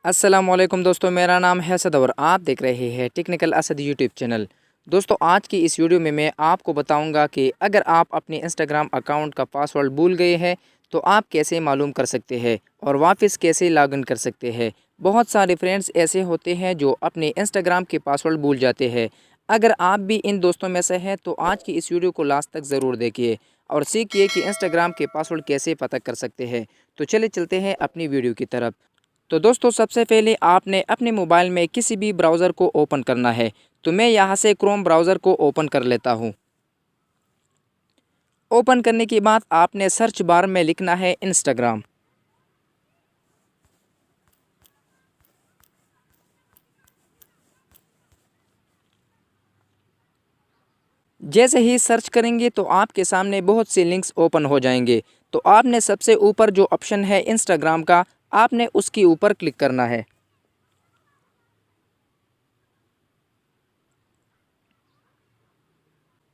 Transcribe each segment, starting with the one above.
अस्सलामुअलैकुम दोस्तों, मेरा नाम है असद और आप देख रहे हैं टेक्निकल असद यूट्यूब चैनल। दोस्तों, आज की इस वीडियो में मैं आपको बताऊंगा कि अगर आप अपने इंस्टाग्राम अकाउंट का पासवर्ड भूल गए हैं तो आप कैसे मालूम कर सकते हैं और वापस कैसे लॉगिन कर सकते हैं। बहुत सारे फ्रेंड्स ऐसे होते हैं जो अपने इंस्टाग्राम के पासवर्ड भूल जाते हैं। अगर आप भी इन दोस्तों में से हैं तो आज की इस वीडियो को लास्ट तक ज़रूर देखिए और सीखिए कि इंस्टाग्राम के पासवर्ड कैसे पता कर सकते हैं। तो चले चलते हैं अपनी वीडियो की तरफ। तो दोस्तों, सबसे पहले आपने अपने मोबाइल में किसी भी ब्राउज़र को ओपन करना है। तो मैं यहाँ से क्रोम ब्राउज़र को ओपन कर लेता हूँ। ओपन करने के बाद आपने सर्च बार में लिखना है इंस्टाग्राम। जैसे ही सर्च करेंगे तो आपके सामने बहुत से लिंक्स ओपन हो जाएंगे। तो आपने सबसे ऊपर जो ऑप्शन है इंस्टाग्राम का, आपने उसके ऊपर क्लिक करना है।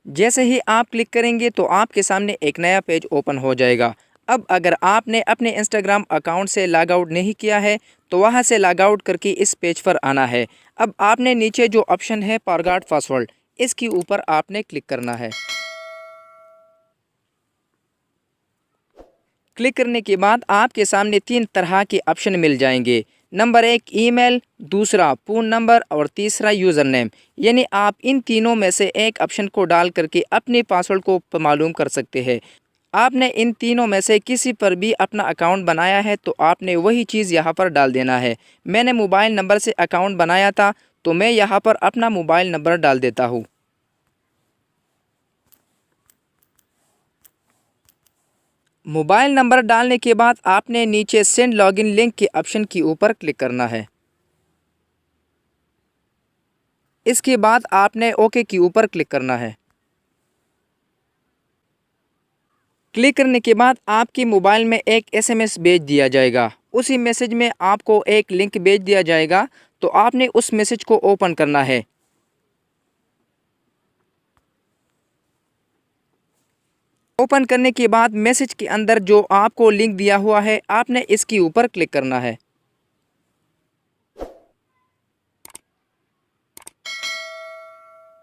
जैसे ही आप क्लिक करेंगे तो आपके सामने एक नया पेज ओपन हो जाएगा। अब अगर आपने अपने इंस्टाग्राम अकाउंट से लॉग आउट नहीं किया है तो वहां से लॉग आउट करके इस पेज पर आना है। अब आपने नीचे जो ऑप्शन है फॉरगॉट पासवर्ड, इसके ऊपर आपने क्लिक करना है। क्लिक करने के बाद आपके सामने 3 तरह के ऑप्शन मिल जाएंगे। नंबर 1 ईमेल, दूसरा फ़ोन नंबर और तीसरा यूज़र नेम। यानी आप इन तीनों में से एक ऑप्शन को डाल करके अपने पासवर्ड को मालूम कर सकते हैं। आपने इन तीनों में से किसी पर भी अपना अकाउंट बनाया है तो आपने वही चीज़ यहाँ पर डाल देना है। मैंने मोबाइल नंबर से अकाउंट बनाया था तो मैं यहाँ पर अपना मोबाइल नंबर डाल देता हूँ। मोबाइल नंबर डालने के बाद आपने नीचे सेंड लॉगिन लिंक के ऑप्शन के ऊपर क्लिक करना है। इसके बाद आपने ओके के ऊपर क्लिक करना है। क्लिक करने के बाद आपके मोबाइल में एक एसएमएस भेज दिया जाएगा। उसी मैसेज में आपको एक लिंक भेज दिया जाएगा। तो आपने उस मैसेज को ओपन करना है। ओपन करने के बाद मैसेज के अंदर जो आपको लिंक दिया हुआ है आपने इसके ऊपर क्लिक करना है।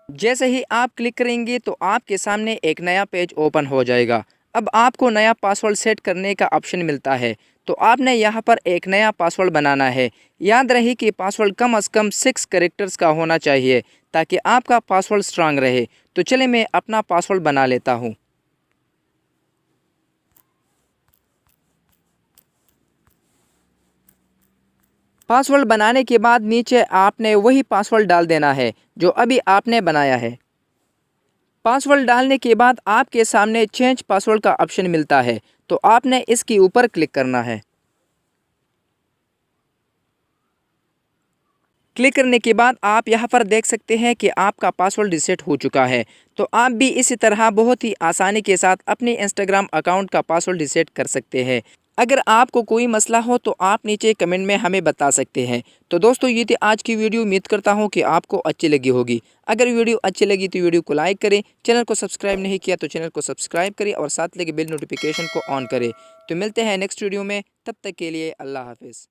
जैसे ही आप क्लिक करेंगे तो आपके सामने एक नया पेज ओपन हो जाएगा। अब आपको नया पासवर्ड सेट करने का ऑप्शन मिलता है। तो आपने यहाँ पर एक नया पासवर्ड बनाना है। याद रहे कि पासवर्ड कम से कम 6 कैरेक्टर्स का होना चाहिए ताकि आपका पासवर्ड स्ट्रांग रहे। तो चले मैं अपना पासवर्ड बना लेता हूँ। पासवर्ड बनाने के बाद नीचे आपने वही पासवर्ड डाल देना है जो अभी आपने बनाया है। पासवर्ड डालने के बाद आपके सामने चेंज पासवर्ड का ऑप्शन मिलता है। तो आपने इसके ऊपर क्लिक करना है। क्लिक करने के बाद आप यहाँ पर देख सकते हैं कि आपका पासवर्ड रीसेट हो चुका है। तो आप भी इसी तरह बहुत ही आसानी के साथ अपने इंस्टाग्राम अकाउंट का पासवर्ड रीसेट कर सकते हैं। अगर आपको कोई मसला हो तो आप नीचे कमेंट में हमें बता सकते हैं। तो दोस्तों, ये थी आज की वीडियो। उम्मीद करता हूँ कि आपको अच्छी लगी होगी। अगर वीडियो अच्छी लगी तो वीडियो को लाइक करें। चैनल को सब्सक्राइब नहीं किया तो चैनल को सब्सक्राइब करें और साथ लगे बेल नोटिफिकेशन को ऑन करें। तो मिलते हैं नेक्स्ट वीडियो में। तब तक के लिए अल्लाह हाफिज़।